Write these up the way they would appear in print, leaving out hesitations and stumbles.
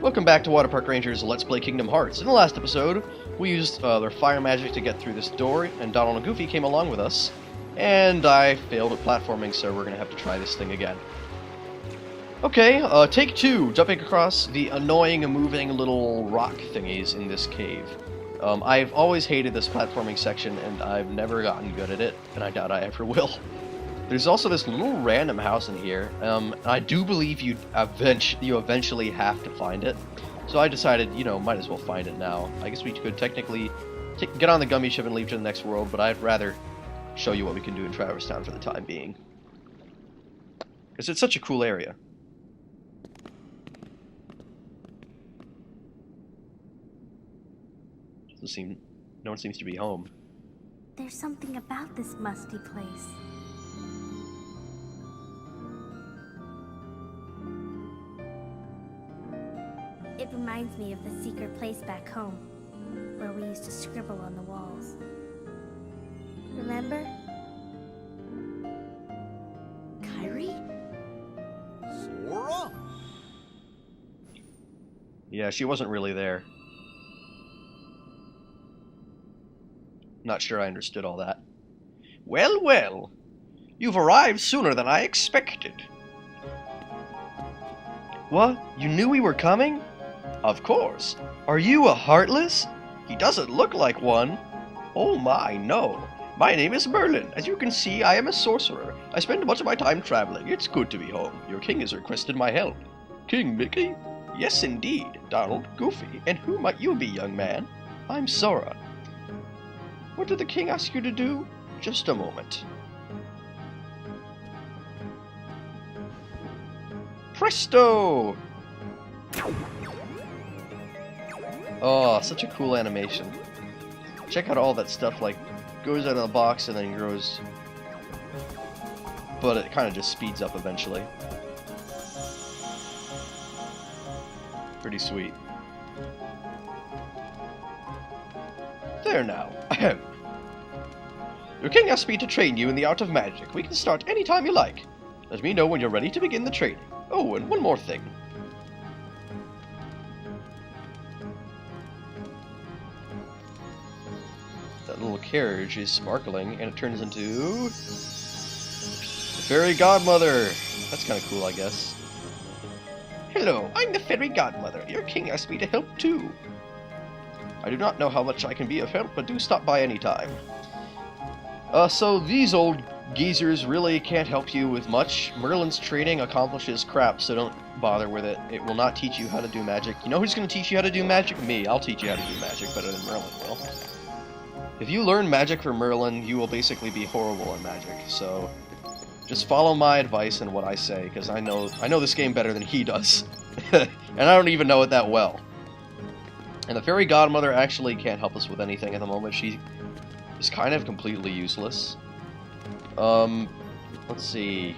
Welcome back to WaterparkRanger's Let's Play Kingdom Hearts. In the last episode, we used their fire magic to get through this door, and Donald and Goofy came along with us. And I failed at platforming, so we're going to have to try this thing again. Okay, take two, jumping across the annoying and moving little rock thingies in this cave. I've always hated this platforming section, and I've never gotten good at it, and I doubt I ever will. There's also this little random house in here. I do believe you eventually have to find it. So I decided, you know, might as well find it now. I guess we could technically get on the gummy ship and leave to the next world, but I'd rather show you what we can do in Traverse Town for the time being. Because it's such a cool area. No one seems to be home. There's something about this musty place. It reminds me of the secret place back home, where we used to scribble on the walls. Remember? Kyrie? Sora? Yeah, she wasn't really there. Not sure I understood all that. Well, well. You've arrived sooner than I expected. What? You knew we were coming? Of course. Are you a Heartless? He doesn't look like one. Oh my, no. My name is Merlin. As you can see, I am a sorcerer. I spend much of my time traveling. It's good to be home. Your king has requested my help. King Mickey? Yes, indeed. Donald, Goofy. And who might you be, young man? I'm Sora. What did the king ask you to do? Just a moment. Presto! Oh, such a cool animation. Check out all that stuff, like, goes out of the box and then grows. But it kind of just speeds up eventually. Pretty sweet. There now. Ahem. Your king asked me to train you in the art of magic. We can start any time you like. Let me know when you're ready to begin the training. Oh, and one more thing. That little carriage is sparkling, and it turns into the fairy godmother. That's kind of cool, I guess. Hello, I'm the fairy godmother. Your king asked me to help too. I do not know how much I can be of help, but do stop by any time. So these old geezers really can't help you with much. Merlin's training accomplishes crap, so don't bother with it. It will not teach you how to do magic. You know who's going to teach you how to do magic? Me. I'll teach you how to do magic better than Merlin will. If you learn magic from Merlin, you will basically be horrible at magic, so just follow my advice and what I say, because I know this game better than he does. And I don't even know it that well. And the fairy godmother actually can't help us with anything at the moment. She is kind of completely useless. Let's see.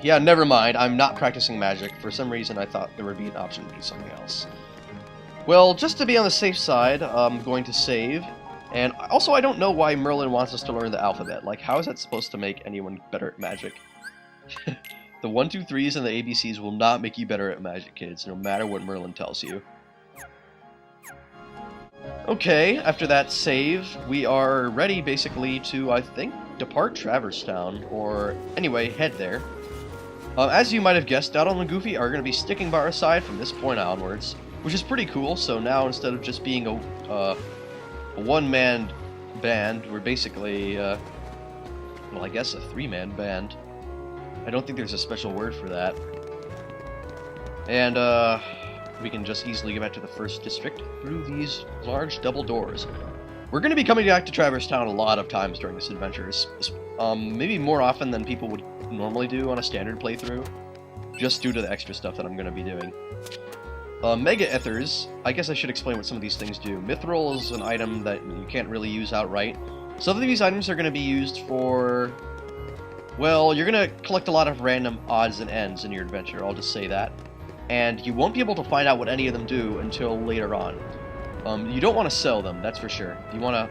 Yeah, never mind. I'm not practicing magic. For some reason, I thought there would be an option to do something else. Well, just to be on the safe side, I'm going to save. And also, I don't know why Merlin wants us to learn the alphabet. Like, how is that supposed to make anyone better at magic? The 1, 2, 3s and the ABCs will not make you better at magic, kids, no matter what Merlin tells you. Okay, after that save, we are ready, basically, to, I think, depart Traverse Town, or, anyway, head there. As you might have guessed, Donald and Goofy are going to be sticking by our side from this point onwards, which is pretty cool. So now, instead of just being a one-man band, we're basically, well, I guess a three-man band. I don't think there's a special word for that. And, we can just easily get back to the first district through these large double doors. We're going to be coming back to Traverse Town a lot of times during this adventure, maybe more often than people would normally do on a standard playthrough, just due to the extra stuff that I'm going to be doing. Mega Ethers, I guess I should explain what some of these things do. Mithril is an item that you can't really use outright. Some of these items are going to be used for, well, you're going to collect a lot of random odds and ends in your adventure, I'll just say that. And you won't be able to find out what any of them do until later on. You don't want to sell them, that's for sure. You want to,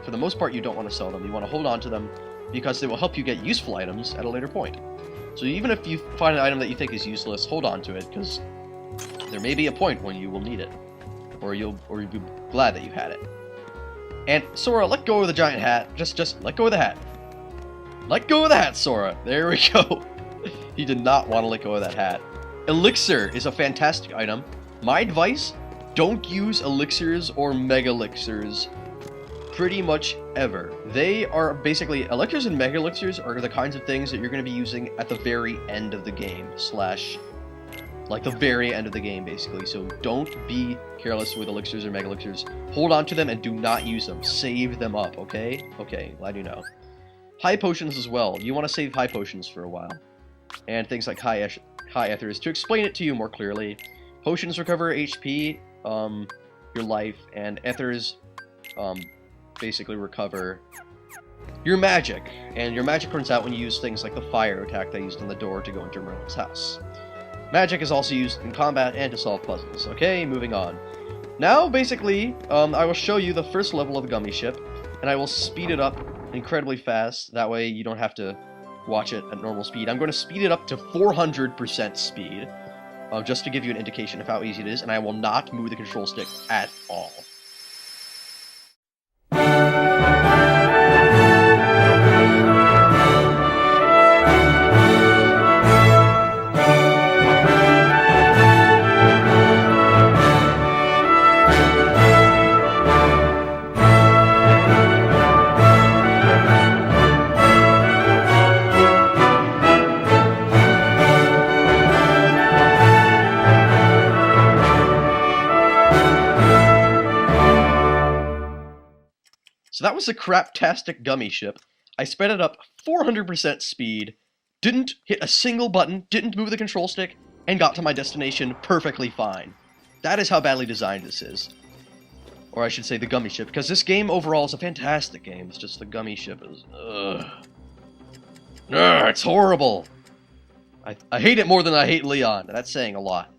for the most part, you don't want to sell them. You want to hold on to them because they will help you get useful items at a later point. So even if you find an item that you think is useless, hold on to it, because There may be a point when you will need it. Or you'll be glad that you had it. And Sora, let go of the giant hat. Just let go of the hat. Let go of the hat, Sora. There we go. He did not want to let go of that hat. Elixir is a fantastic item. My advice, don't use elixirs or mega elixirs pretty much ever. They are basically, elixirs and mega elixirs are the kinds of things that you're going to be using at the very end of the game, like the very end of the game, basically. So don't be careless with elixirs or mega elixirs. Hold on to them and do not use them. Save them up, okay? Okay, glad you know. High potions as well. You want to save high potions for a while. And things like high ethers. To explain it to you more clearly, potions recover HP, your life, and ethers basically recover your magic. And your magic runs out when you use things like the fire attack that I used on the door to go into Merlin's house. Magic is also used in combat and to solve puzzles. Okay, moving on. Now, basically, I will show you the first level of the Gummy Ship, and I will speed it up incredibly fast. That way you don't have to watch it at normal speed. I'm going to speed it up to 400% speed, just to give you an indication of how easy it is, and I will not move the control stick at all. So that was a craptastic Gummy Ship. I sped it up 400% speed, didn't hit a single button, didn't move the control stick, and got to my destination perfectly fine. That is how badly designed this is. Or I should say the Gummy Ship, because this game overall is a fantastic game. It's just the Gummy Ship is... it's horrible! I hate it more than I hate Leon, and that's saying a lot.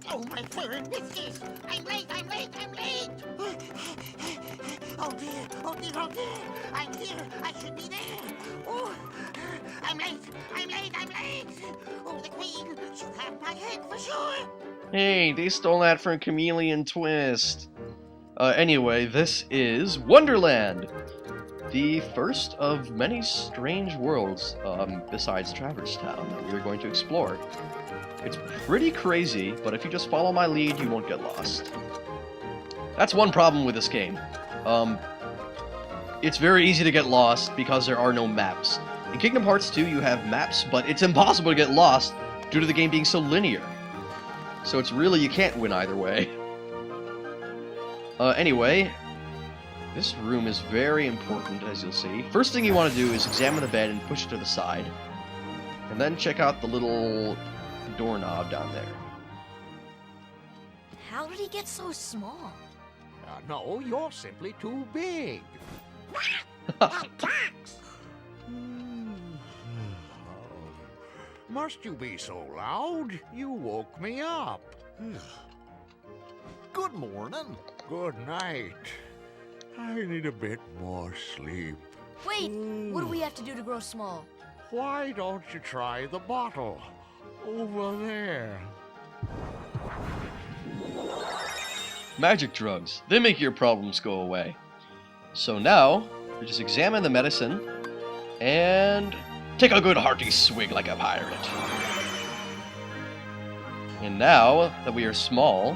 Oh, my fur and whiskers! I'm late, I'm late, I'm late! Oh dear, oh dear, oh dear! I'm here, I should be there! Oh, I'm late, I'm late, I'm late! Oh, the Queen, she'll have my head for sure! Hey, they stole that from Chameleon Twist. Anyway, this is Wonderland! The first of many strange worlds, besides Traverse Town, that we're going to explore. It's pretty crazy, but if you just follow my lead, you won't get lost. That's one problem with this game. It's very easy to get lost because there are no maps. In Kingdom Hearts 2, you have maps, but it's impossible to get lost due to the game being so linear. So it's really, you can't win either way. Anyway, this room is very important, as you'll see. First thing you want to do is examine the bed and push it to the side. And then check out the little doorknob down there. How did he get so small? No, you're simply too big. Attacks! Must you be so loud? You woke me up. Good morning. Good night. I need a bit more sleep. Wait, what do we have to do to grow small? Why don't you try the bottle? Over there. Magic drugs. They make your problems go away. So now, we just examine the medicine and take a good hearty swig like a pirate. And now that we are small,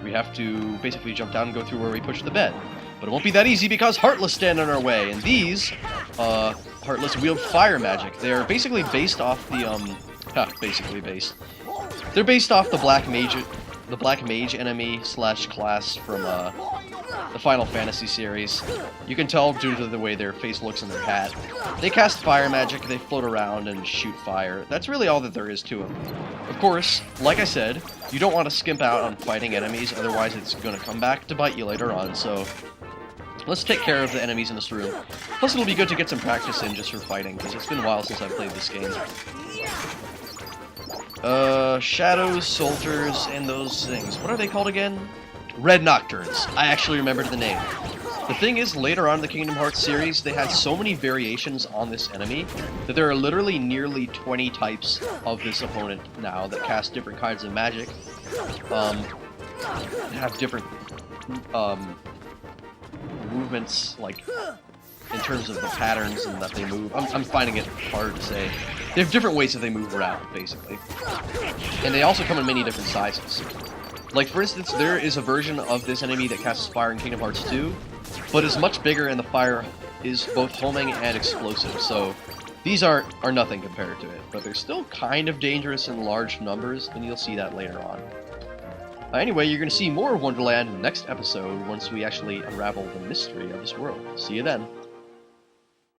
we have to basically jump down and go through where we push the bed. But it won't be that easy because Heartless stand in our way, and these, Heartless wield fire magic. They're basically based off the, They're based off the Black Mage enemy slash class from, the Final Fantasy series. You can tell due to the way their face looks in their hat. They cast fire magic, they float around and shoot fire. That's really all that there is to them. Of course, like I said, you don't want to skimp out on fighting enemies, otherwise it's going to come back to bite you later on, so let's take care of the enemies in this room. Plus it'll be good to get some practice in just for fighting, because it's been a while since I've played this game. Shadows, soldiers, and those things. What are they called again? Red Nocturnes. I actually remembered the name. The thing is, later on in the Kingdom Hearts series, they had so many variations on this enemy that there are literally nearly 20 types of this opponent now that cast different kinds of magic, have different movements, like in terms of the patterns and that they move. I'm finding it hard to say. They have different ways that they move around, basically. And they also come in many different sizes. Like, for instance, there is a version of this enemy that casts fire in Kingdom Hearts 2, but is much bigger and the fire is both homing and explosive, so these are nothing compared to it, but they're still kind of dangerous in large numbers, and you'll see that later on. Anyway, you're going to see more of Wonderland in the next episode once we actually unravel the mystery of this world. See you then.